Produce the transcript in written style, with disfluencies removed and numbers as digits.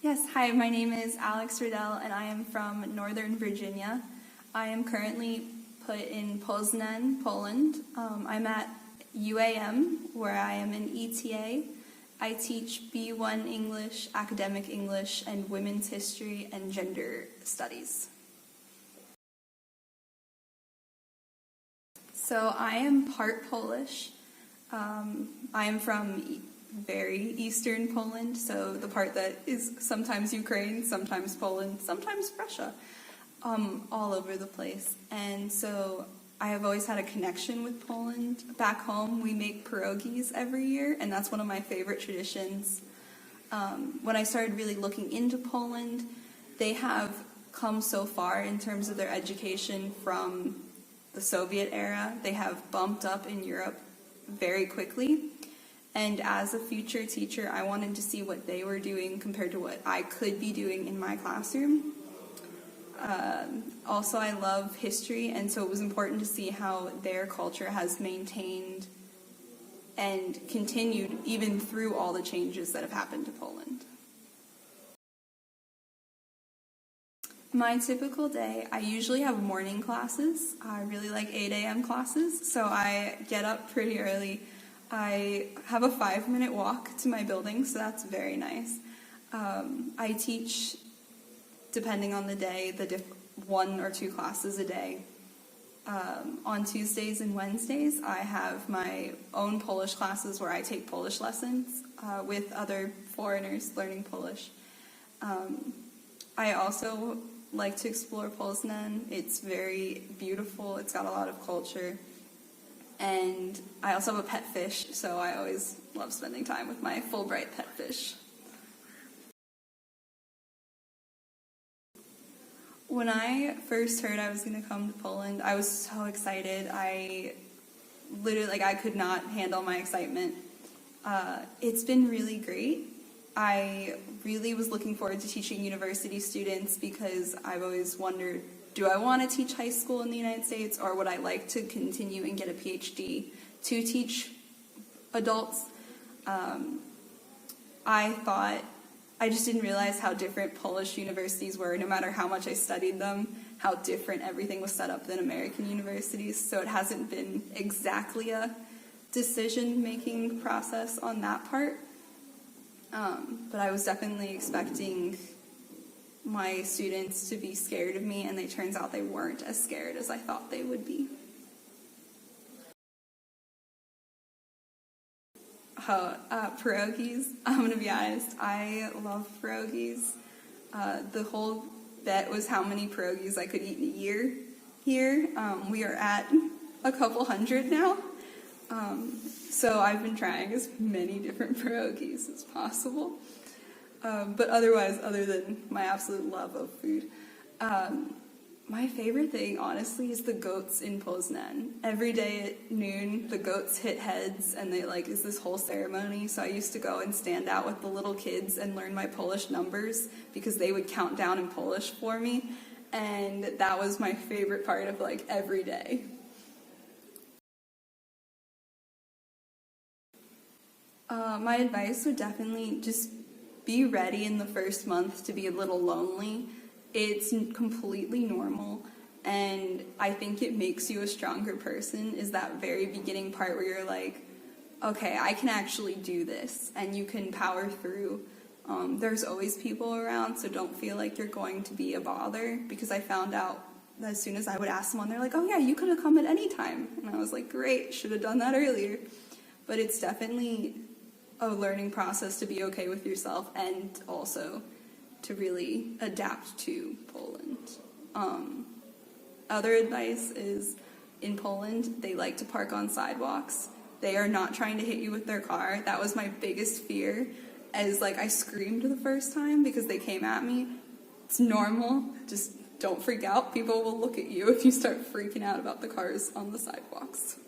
Yes, hi, my name is Alex Riddell and I am from Northern Virginia. I am currently put in Poznań, Poland. I'm at UAM, where I am an ETA. I teach B1 English, Academic English, and Women's History and Gender Studies. So I am part Polish. I am from very eastern Poland, so the part that is sometimes Ukraine, sometimes Poland, sometimes Russia, all over the place. And so I have always had a connection with Poland. Back home, we make pierogies every year, and that's one of my favorite traditions. When I started really looking into Poland, they have come so far in terms of their education from the Soviet era. They have bumped up in Europe very quickly. And as a future teacher, I wanted to see what they were doing compared to what I could be doing in my classroom. Also, I love history, and so it was important to see how their culture has maintained and continued even through all the changes that have happened to Poland. My typical day, I usually have morning classes. I really like 8 a.m. classes, so I get up pretty early. I have a 5-minute walk to my building, so that's very nice. I teach, depending on the day, 1 or 2 classes a day. On Tuesdays and Wednesdays, I have my own Polish classes where I take Polish lessons with other foreigners learning Polish. I also like to explore Poznań. It's very beautiful. It's got a lot of culture. And I also have a pet fish, so I always love spending time with my Fulbright pet fish. When I first heard I was going to come to Poland, I was so excited. I could not handle my excitement. It's been really great. I really was looking forward to teaching university students because I've always wondered, do I want to teach high school in the United States, or would I like to continue and get a PhD to teach adults? I just didn't realize how different Polish universities were, no matter how much I studied them, how different everything was set up than American universities. So it hasn't been exactly a decision-making process on that part. But I was definitely expecting my students to be scared of me, and it turns out they weren't as scared as I thought they would be. Pierogies. I'm going to be honest, I love pierogies. The whole bet was how many pierogies I could eat in a year here. We are at a couple hundred now. So I've been trying as many different pierogies as possible. But otherwise, other than my absolute love of food, my favorite thing, honestly, is the goats in Poznań. Every day at noon, the goats hit heads, and it's this whole ceremony. So I used to go and stand out with the little kids and learn my Polish numbers because they would count down in Polish for me, and that was my favorite part of every day. My advice would definitely just be ready in the first month to be a little lonely. It's completely normal, and I think it makes you a stronger person, is that very beginning part where you're like, okay, I can actually do this, and you can power through. There's always people around, so don't feel like you're going to be a bother, because I found out that as soon as I would ask someone, they're like, oh yeah, you could have come at any time. And I was like, great, should have done that earlier. But it's definitely a learning process to be okay with yourself, and also to really adapt to Poland. Other advice is, in Poland, they like to park on sidewalks. They are not trying to hit you with their car. That was my biggest fear, as I screamed the first time because they came at me. It's normal, just don't freak out. People will look at you if you start freaking out about the cars on the sidewalks.